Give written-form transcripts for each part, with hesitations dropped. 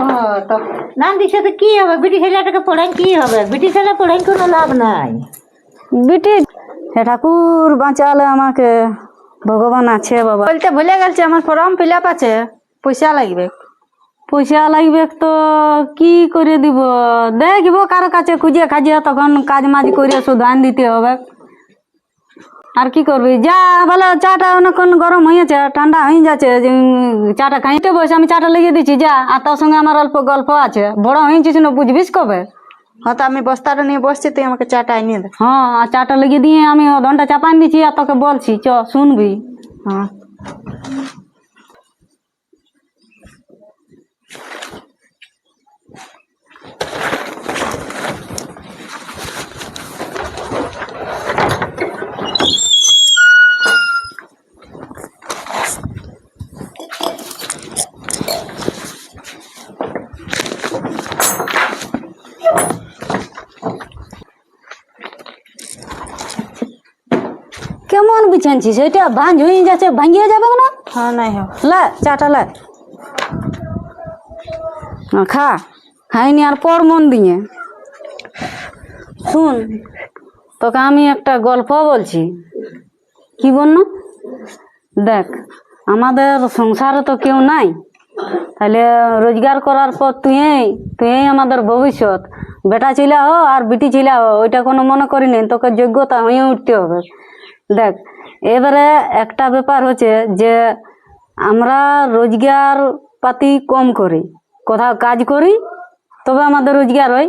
ও তো না দিছে তো কি হবে, বিটি ছেলেটাকে পড়াই কি হবে, বিটি ছেলে পড়াই কোনো লাভ নাই। বিটি হে ঠাকুর বাঁচালে আমাকে, ভগবান আছে বাবা। বলতে ভুলে গেছে আমার ফর্ম ফিল আপ আছে, পয়সা লাগবে। পয়সা লাগবে তো কি করে দিব, দেখব কারো কাছে খুঁজে খাজিয়ে, তখন কাজ মাজ করে শুধান দিতে হবে। আর কি করবি, যা বলে চাটা অনেকক্ষণ গরম হয়েছে, ঠান্ডা হয়ে যাচ্ছে, চাটা খাইতে বসে আমি চাটা লেগে দিচ্ছি যা। আর তার সঙ্গে আমার অল্প গল্প আছে, বড় হয়েছিস না বুঝবিস কবে। হ্যাঁ তো আমি বস্তাটা নিয়ে বসছি, তুই আমাকে চাটা এনে দে। হ্যাঁ, আর চাটা লেগে দিয়ে আমি ঘন্টা চাপান দিচ্ছি আর তোকে বলছি, চ শুনবি। হ্যাঁ কেমন বিছানছিস, এটা ভাঁজ হয়ে যাচ্ছে, ভাঙিয়ে যাবে না। হ্যাঁ নাই হোক লে চাটা লে, খা, খাইনি আর পর মন দিয়ে শুন। তোকে আমি একটা গল্প বলছি, কি বল না। দেখ, আমাদের সংসারে তো কেউ নাই, তাহলে রোজগার করার পর তুই আমাদের ভবিষ্যৎ। বেটা ছিলা হো আর বিটি ছিলা হো, ওইটা কোনো মনে করি নেই, তোকে যোগ্যতা হয়ে উঠতে হবে। দেখ, এবারে একটা ব্যাপার হচ্ছে যে আমরা রোজগার পাতি কম করি, কোথাও কাজ করি তবে আমাদের রোজগার হয়।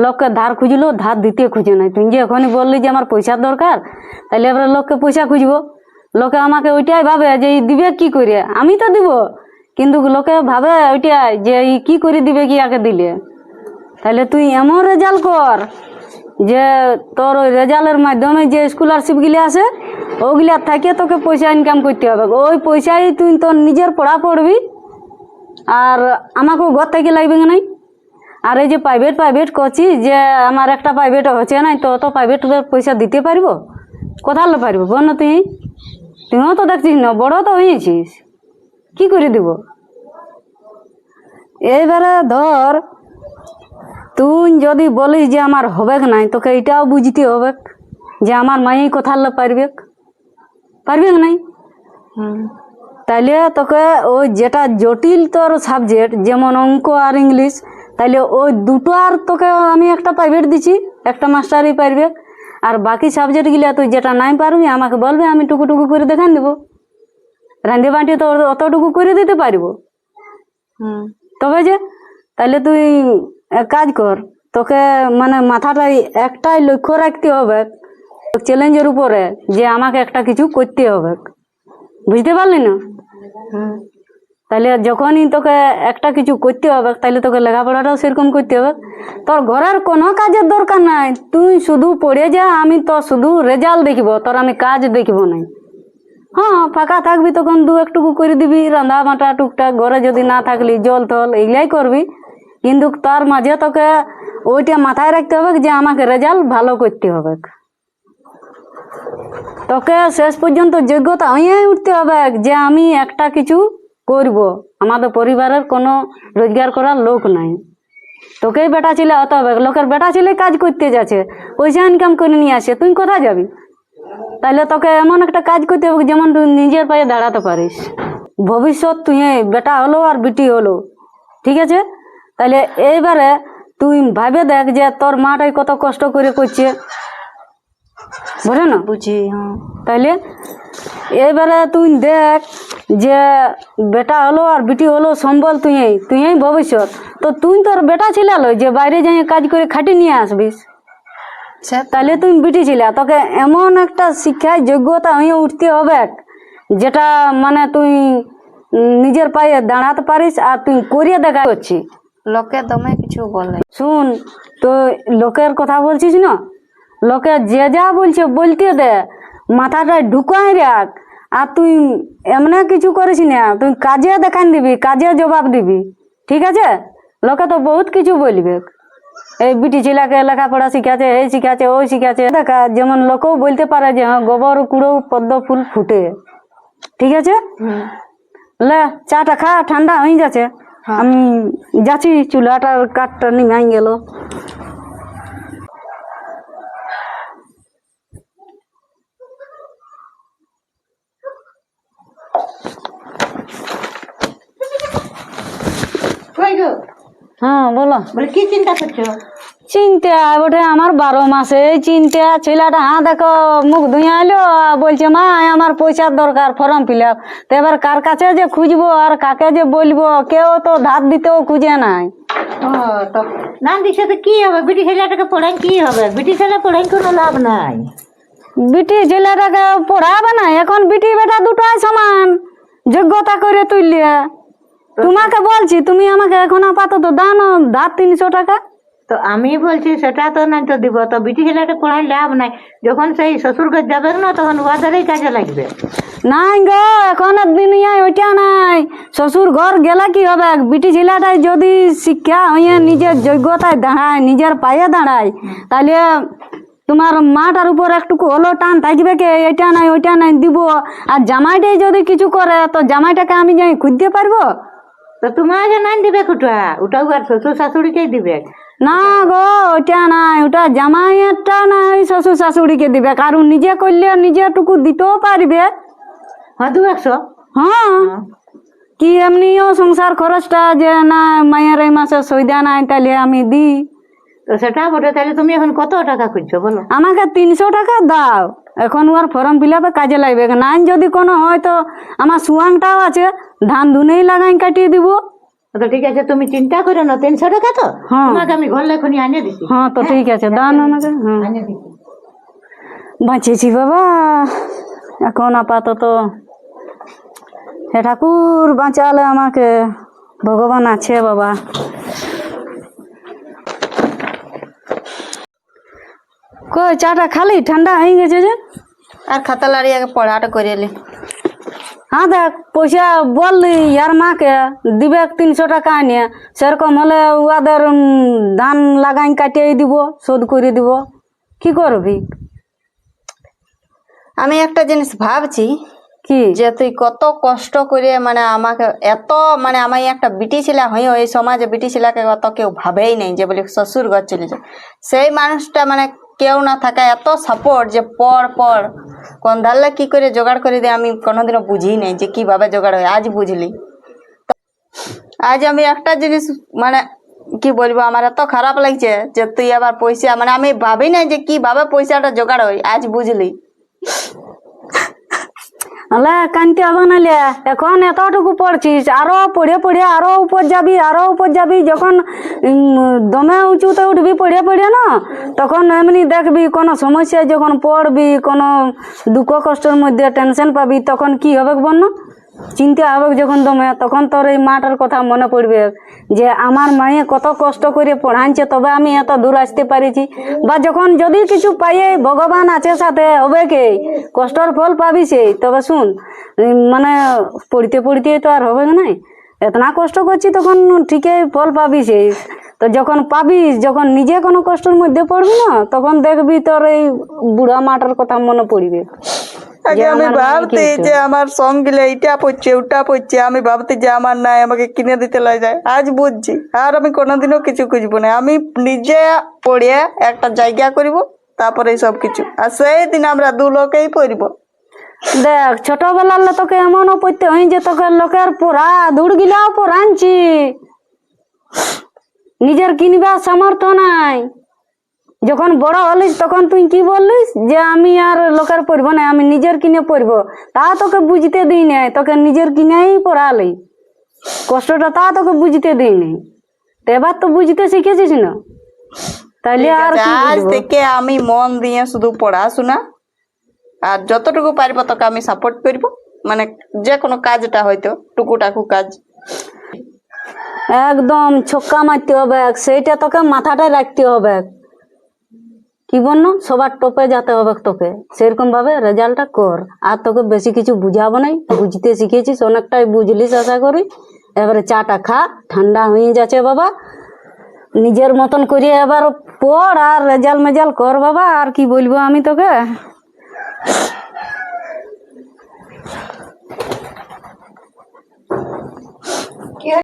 লোককে ধার খুঁজলো, ধার দিতে খুঁজে নাই। তুই যে এখনই বললি যে আমার পয়সার দরকার, তাহলে এবারে লোককে পয়সা খুঁজবো। লোকে আমাকে ওইটাই ভাবে যে দিবে কি করে, আমি তো দিব, কিন্তু লোকে ভাবে ওইটাই যে কি করে দিবে কি আগে দিলে। তাহলে তুই এমন রেজাল্ট কর যে তোর ওই রেজাল্টের মাধ্যমে যে স্কলারশিপ গুলি আছে ওগুলা থাকে তোকে পয়সা ইনকাম করতে হবে। ওই পয়সায় তুই তোর নিজের পড়া পড়বি, আর আমাকেও ঘর থেকে লাগবে নাই। আর এই যে প্রাইভেট করছি, যে আমার একটা প্রাইভেট হচ্ছে না, তো অত প্রাইভেট পয়সা দিতে পারবো, কোথাও পারবো বল না। তুইও তো দেখছিস না, বড় তো হয়েছিস, কি করে দিব। এইবারে ধর তুই যদি বলিস যে আমার হবে নাই, তোকে এটাও বুঝতে হবে যে আমার মাই কোথাও পারবে নাই। তাইলে তোকে ওই যেটা জটিল তোর সাবজেক্ট, যেমন অঙ্ক আর ইংলিশ, তাইলে ওই দুটো আর তোকে আমি একটা প্রাইভেট দিচ্ছি, একটা মাস্টারই পারবে। আর বাকি সাবজেক্টগুলো তুই যেটা নাই পারবি আমাকে বলবি, আমি টুকু করে দেখান দেবো। রাঁধে বাঁটি তো অতটুকু করে দিতে পারবো। তবে যে তাহলে তুই এক কাজ কর, তোকে মানে মাথাটাই একটাই লক্ষ্য রাখতে হবে চ্যালেঞ্জের উপরে, যে আমাকে একটা কিছু করতে হবে, বুঝতে পারলি না। তাহলে যখনই তোকে একটা কিছু করতে হবে, তাহলে তোকে লেখাপড়াটাও সেরকম করতে হবে। তোর ঘরের কোনো কাজের দরকার নাই, তুই শুধু পড়ে যা, আমি তো শুধু রেজাল্ট দেখব, তোর আমি কাজ দেখব নাই। হ্যাঁ, ফাঁকা থাকবি তখন দু একটুকু করে দিবি, রান্না বাটা টুকটাক, ঘরে যদি না থাকলি জল টল এগুলাই করবি। কিন্তু তার মাঝে তোকে ওইটা মাথায় রাখতে হবে যে আমাকে রেজাল্ট ভালো করতে হবে। তোকে শেষ পর্যন্ত যোগ্যতা হয়ে উঠতে হবে যে আমি একটা কিছু করব। আমাদের পরিবারের কোনো রোজগার করার লোক নাই, তোকেই বেটা ছেলে হতে হবে। লোকের বেটা ছেলে কাজ করতে যাচ্ছে, পয়সা ইনকাম করে নিয়ে আসে, তুই কোথায় যাবি। তাহলে তোকে এমন একটা কাজ করতে হবে যেমন তুই নিজের পায়ে দাঁড়াতে পারিস। ভবিষ্যৎ তুই বেটা হলো আর বিটি হলো, ঠিক আছে। তাহলে এইবারে তুই ভাবে দেখ যে তোর মাটাই কত কষ্ট করে করছে, বুঝে না। বুঝি। হ্যাঁ তাইলে এবারে তুই দেখ যে বেটা হলো আর বিটি হলো সম্বল, তুই ভবিষ্যৎ। তো তুই তোর বেটা ছিল যে বাইরে যাই কাজ করে খাটি নিয়ে আসবিস, তাহলে তুই বিটি ছিল, তোকে এমন একটা শিক্ষায় যোগ্যতা হয়ে উঠতে হবে যেটা মানে তুই নিজের পায়ে দাঁড়াতে পারিস। আর তুই করিয়ে দেখা করছিস, লোকে দমে কিছু বলে। শুন, তো লোকের কথা বলছিস না, লোকে যে যা বলছে বলতে দে, মাথাটা ঢুকাই রাখ। আর তুই এমনি কিছু করিস না, তুই কাজে দেখান দিবি, কাজে জবাব দিবি, ঠিক আছে। লোকে তো বহুত কিছু বলবে, এই বিটি ছেলেকে লেখাপড়া শিখাচ্ছে, এই শিখাচ্ছে, ওই শিখাচ্ছে। দেখা যেমন লোকেও বলতে পারে যে হ্যাঁ গোবর কুড়ো পদ্ম ফুল ফুটে, ঠিক আছে। লে চাটা খা, ঠান্ডা হয়ে যাচ্ছে। আমি যাচ্ছি, চুলাটার কাঠটা নিমাই গেল। কই গো? হ্যাঁ বলো। বলে কি চিন্তা করছো? চিন্তা বটে আমার 12 মাসে চিন্তা। ছেলেটা দেখো মুখ ধুয়ে এলো, বলছে মা আমার পয়সার দরকার, ফর্ম ফিল আপ। তো এবার কার কাছে যে খুঁজবো আর কাকে যে বলবো, কেউ তো ধার দিতেও খুঁজে নাই। ও তো নান্দির সাথে কি হবে? বিটি ছেলেটাকে পড়াই কি হবে? বিটি ছেলে পড়াই কোনো লাভ নাই। বিটি ছেলেটাকে পড়াবে না, এখন বিটি বেটা দুটাই সমান, যোগ্যতা করে তুললে। তোমাকে বলছি, তুমি আমাকে এখন আপাতত দাও না ধার 300 টাকা। তো আমি বলছি সেটা তো নাই তো দিব, তো বিটি ছেলেটা পড়াই লাভ নাই। যখন সেই শ্বশুর ঘর যাবে না তখন ওয়াদেরই কাজে লাগবে। নাই গো, এখন দুনিয়ায় ওইটা নাই। শ্বশুর ঘর গেলে কি হবে? বিটি ছেলেটাই যদি শিক্ষা হয়ে নিজের যোগ্যতায় দাঁড়ায়, নিজের পায়ে দাঁড়ায়, তাহলে তোমার মাটার উপর একটুকু হলো টান থাকবে, কে এটা নাই ওইটা নাই দিব। আর জামাইটাই যদি কিছু করে, তো জামাইটাকে আমি যাই খুঁজতে পারবো? তো তোমাকে নাই দিবে কুটা, ওটাও আর শ্বশুর শাশুড়িকেই দিবে। না গো, ওটা নাই, ওটা জামাইয়েরটা নাই, শ্বশুর শাশুড়িকে দিবে। কারণ নিজে করলে নিজেটুকু দিতেও পারবে। হ্যাঁ 200। হ্যাঁ, কি এমনিও সংসার খরচটা যে না মায়ের এই মাসে সইদা নাই, তাহলে আমি দিই। তো সেটা বটে, তাহলে তুমি এখন কত টাকা খুঁজছো বলো? আমাকে 300 টাকা দাও, এখন ওর ফর্ম ফিল আপে কাজে লাগবে। নাই যদি কোনো হয় তো আমার সুয়াংটাও আছে, ধান ধুনেই লাগাই কাটিয়ে দিব। তো ঠিক আছে, তুমি চিন্তা করো না। 300 টাকা তো হ্যাঁ। তোমাকে আমি ঘর লেখনি আনিয়ে দিচ্ছি। হ্যাঁ তো ঠিক আছে, দাও না আমাকে। হ্যাঁ আনিয়ে দিচ্ছি। বাঁচেছি বাবা, এখন আপাতত হে ঠাকুর বাঁচালে আমাকে, ভগবান আছে বাবা। কই চাটা খালি? ঠান্ডা হয়ে গেছে যে। আর খাতা লাড়িয়ে পড়াটা করে এলি। হ্যাঁ দেখ, পয়সা বললি ইয়ার মাকে দিবে 300 টাকা আনিয়ে, সেরকম হলে ওদের ধান লাগাই কাটিয়ে দিব, শোধ করে দিব। কি করবি? আমি একটা জিনিস ভাবছি, কি যে তুই কত কষ্ট করে মানে আমাকে এত মানে আমি একটা বিটি ছেলে হয়ে এই সমাজে বিটি ছেলেকে অত কেউ ভাবেই নেই, যে বলি শ্বশুর ঘর চলে যায়। সেই মানুষটা মানে কেউ না থাকা এত সাপোর্ট, যে পড় পড় কোন ধারলে কি করে জোগাড় করে দেয় আমি কোনোদিনও বুঝি নাই যে কিভাবে জোগাড় হয়। আজ বুঝলি। আজ আমি একটা জিনিস মানে কি বলবো, আমার এত খারাপ লাগছে যে তুই আবার পয়সা মানে আমি ভাবি নাই যে কিভাবে পয়সাটা জোগাড় হয়, আজ বুঝলি। আলে কানতে হবে নালে, এখন এতটুকু পড়ছিস, আরো পড়ে পড়ে আরো উপর যাবি, আরো উপর যাবি। যখন দমে উঁচুতে উঠবি পড়ে পড়ে না, তখন এমনি দেখবি কোনো সমস্যায় যখন পড়বি, কোনো দুঃখ কষ্টের মধ্যে টেনশন পাবি, তখন কি হবে বল না? চিন্তা হবে যখন দমে, তখন তোর এই মাটার কথা মনে পড়বে যে আমার মায়ে কত কষ্ট করে পড়াইছে, তবে আমি এত দূর আসতে পারিছি। বা যখন যদি কিছু পাইয়ে ভগবান আছে সাথে, হবে কে কষ্টর ফল পাবি সেই। তবে শুন, মানে পড়তে পড়তে তো আর হবে না, এতনা কষ্ট করছি তখন ঠিকই ফল পাবি সেই। তো যখন পাবিস, যখন নিজে কোনো কষ্টের মধ্যে পড়বি না, তখন দেখবি তোর এই বুড়া মাটার কথা মনে পড়বে। আগে আমি ভাবতে যে আমার সঙ্গিলে এইটা পড়ছে ওটা পড়ছে, আমি ভাবতে যে আমার নাই আমাকে কিনে দিতে যায়। আজ বুঝছি আর আমি কোনোদিনও কিছু খুঁজবো না, আমি নিজে পড়ে একটা জায়গা করিব, তারপরে সব কিছু। আর সেই দিন আমরা 2 লোকেই পড়ব। দেখ ছোটবেলার তোকে এমনও পড়তে হয় যে তোকে লোকের পড়া দূর গিলাও পড়াচ্ছি, নিজের কিনবার সামর্থ্য নাই। যখন বড় হলিস তখন তুই কি বললিস যে আমি আর লোকের পড়বো না, আমি নিজের কিনে পড়বো। তা তোকে বুঝতে দিই নাই, তোকে নিজের কিনেই পড়ালি, কষ্টটা তা তোকে বুঝতে দিই নাই। তো এবার তো বুঝতে শিখেছিস না, তাইলে আর কি আজ বুঝবো? থেকে আমি মন দিয়ে শুধু পড়াশোনা, আর যতটুকু পারবো তোকে আমি সাপোর্ট করব, মানে যে কোনো কাজটা হয়তো টুকুটাকু কাজ। একদম ছক্কা মারতে হবে, সেইটা তোকে মাথাটায় রাখতে হবে। কি বললো, সবার টপে যেতে হবে তোকে, সেরকম ভাবে রেজাল্টটা কর। আর তোকে বেশি কিছু বুঝাবো নাই, বুঝতে শিখেছিস, অনেকটাই বুঝলিস আশা করি। এবারে চাটা খা, ঠান্ডা হয়ে যাচ্ছে বাবা, নিজের মতন করে এবার পড় আর রেজাল্ট মেজাল কর বাবা। আর কি বলবো আমি তোকে।